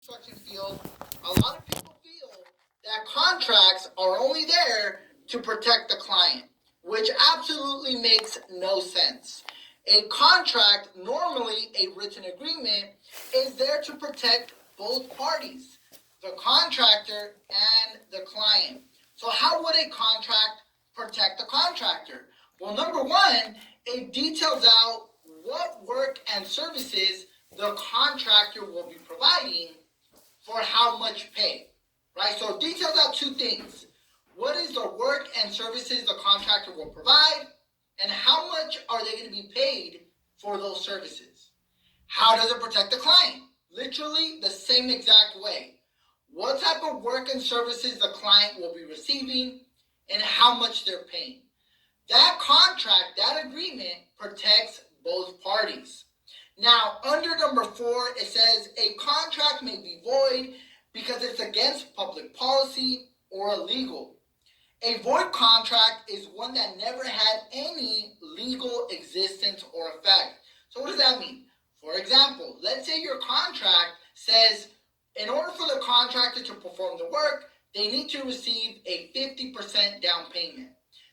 construction field, a lot of people feel that contracts are only there to protect the client, which absolutely makes no sense. A contract, normally a written agreement, is there to protect both parties, the contractor and the client. So how would a contract protect the contractor? Well, number one, it details out what work and services the contractor will be providing for how much pay, right? So it details out two things. What is the work and services the contractor will provide, and how much are they going to be paid for those services? How does it protect the client? Literally the same exact way. What type of work and services the client will be receiving, and how much they're paying. That contract, that agreement, protects both parties. Now, under number 4, it says a contract may be void because it's against public policy or illegal. A void contract is one that never had any legal existence or effect. So what does that mean? For example, let's say your contract says in order for the contractor to perform the work, they need to receive a 50% down payment.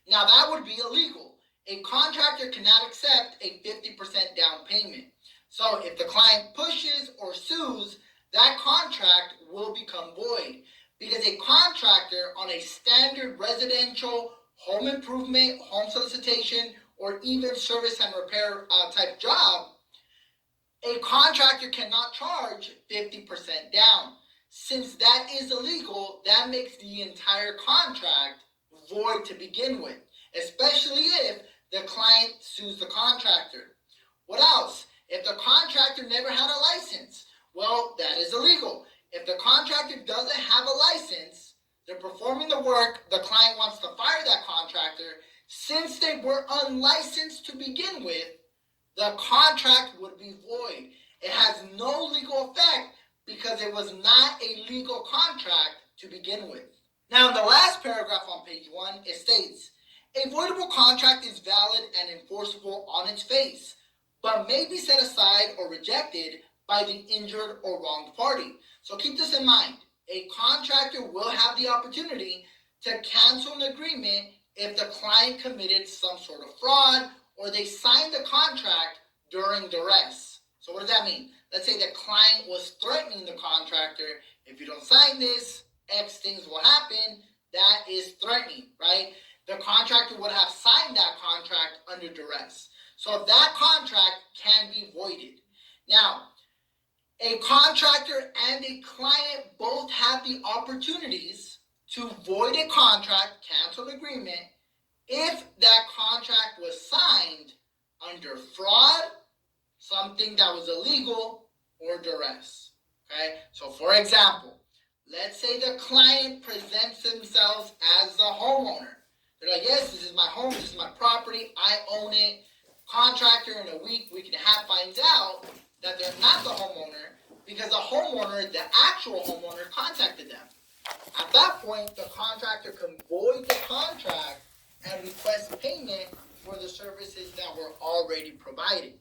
Now that would be illegal. A contractor cannot accept a 50% down payment. So if the client pushes or sues, that contract will become void, because a contractor on a standard residential, home improvement, home solicitation, or even service and repair type job, a contractor cannot charge 50% down. Since that is illegal, that makes the entire contract void to begin with, especially if the client sues the contractor. What else? If the contractor never had a license, well, that is illegal. If the contractor doesn't have a license, they're performing the work, the client wants to fire that contractor, since they were unlicensed to begin with, the contract would be void. It has no legal effect because it was not a legal contract to begin with. Now, in the last paragraph on page 1, it states, a voidable contract is valid and enforceable on its face, but may be set aside or rejected by the injured or wronged party. So keep this in mind. A contractor will have the opportunity to cancel an agreement if the client committed some sort of fraud or they signed the contract during duress. So what does that mean? Let's say the client was threatening the contractor, if you don't sign this, X things will happen. That is threatening, right? The contractor would have signed that contract under duress. So that contract can be voided. Now, a contractor and a client both have the opportunities to void a contract, cancel an agreement, if that contract was signed under fraud, something that was illegal, or duress. Okay? So for example, let's say the client presents themselves as the homeowner. They're like, yes, this is my home, this is my property, I own it. Contractor in a week and a half finds out that they're not the homeowner because the homeowner, the actual homeowner, contacted them. At that point, the contractor can void the contract and request payment for the services that were already provided.